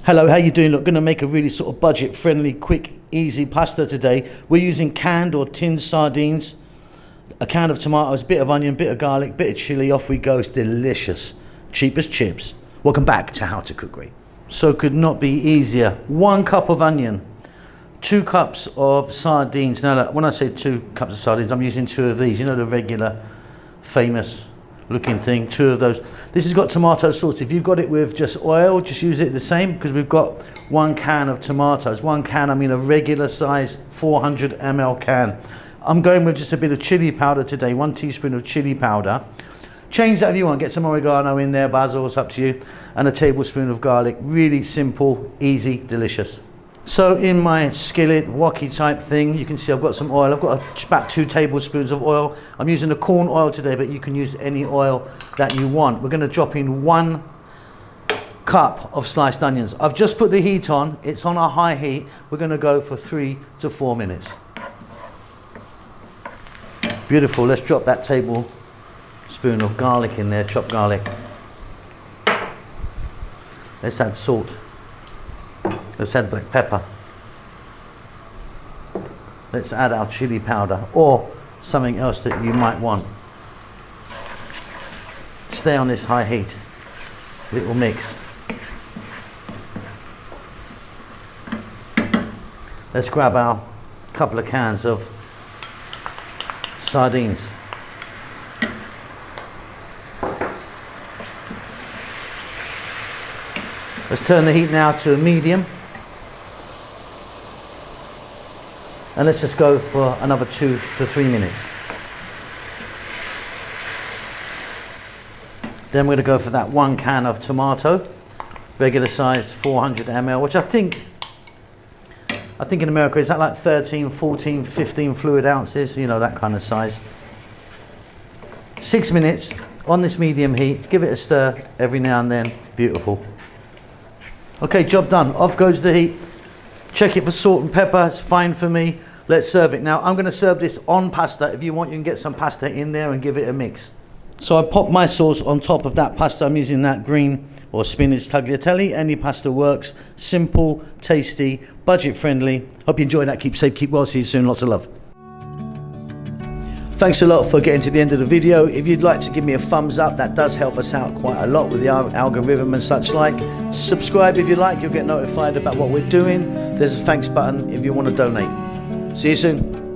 Hello, how you doing? Look, going to make a really sort of budget friendly, quick, easy pasta today. We're using canned or tinned sardines, a can of tomatoes, bit of onion, bit of garlic, bit of chili. Off we go. It's delicious. Cheap as chips. Welcome back to How to Cook Great. So could not be easier. 1 cup of onion, 2 cups of sardines. Now look, when I say 2 cups of sardines, I'm using 2 of these. You know, the regular famous looking thing, 2 of those. This has got tomato sauce. If you've got it with just oil, just use it the same, because we've got 1 can of tomatoes. 1 can, I mean a regular size 400 ml can. I'm going with just a bit of chili powder today, 1 teaspoon of chili powder. Change that if you want, get some oregano in there, basil, it's up to you, and a tablespoon of garlic. Really simple, easy, delicious. So in my skillet, wok-y type thing, you can see I've got some oil. I've got about 2 tablespoons of oil. I'm using the corn oil today, but you can use any oil that you want. We're going to drop in 1 cup of sliced onions. I've just put the heat on. It's on a high heat. We're going to go for 3 to 4 minutes. Beautiful. Let's drop that tablespoon of garlic in there, chopped garlic. Let's add salt. Let's add black pepper. Let's add our chili powder or something else that you might want. Stay on this high heat. Little mix. Let's grab our couple of cans of sardines. Let's turn the heat now to a medium. And let's just go for another 2 to 3 minutes. Then we're going to go for that 1 can of tomato, regular size 400 ml, which I think in America, is that like 13, 14, 15 fluid ounces, you know, that kind of size. 6 minutes on this medium heat, give it a stir every now and then, beautiful. Okay, job done, off goes the heat. Check it for salt and pepper, it's fine for me. Let's serve it. Now I'm going to serve this on pasta. If you want, you can get some pasta in there and give it a mix. So I pop my sauce on top of that pasta. I'm using that green or spinach tagliatelle. Any pasta works. Simple, tasty, budget friendly. Hope you enjoy that. Keep safe, keep well. See you soon. Lots of love. Thanks a lot for getting to the end of the video. If you'd like to give me a thumbs up, that does help us out quite a lot with the algorithm and such like. Subscribe if you like, you'll get notified about what we're doing. There's a thanks button if you want to donate. See you soon.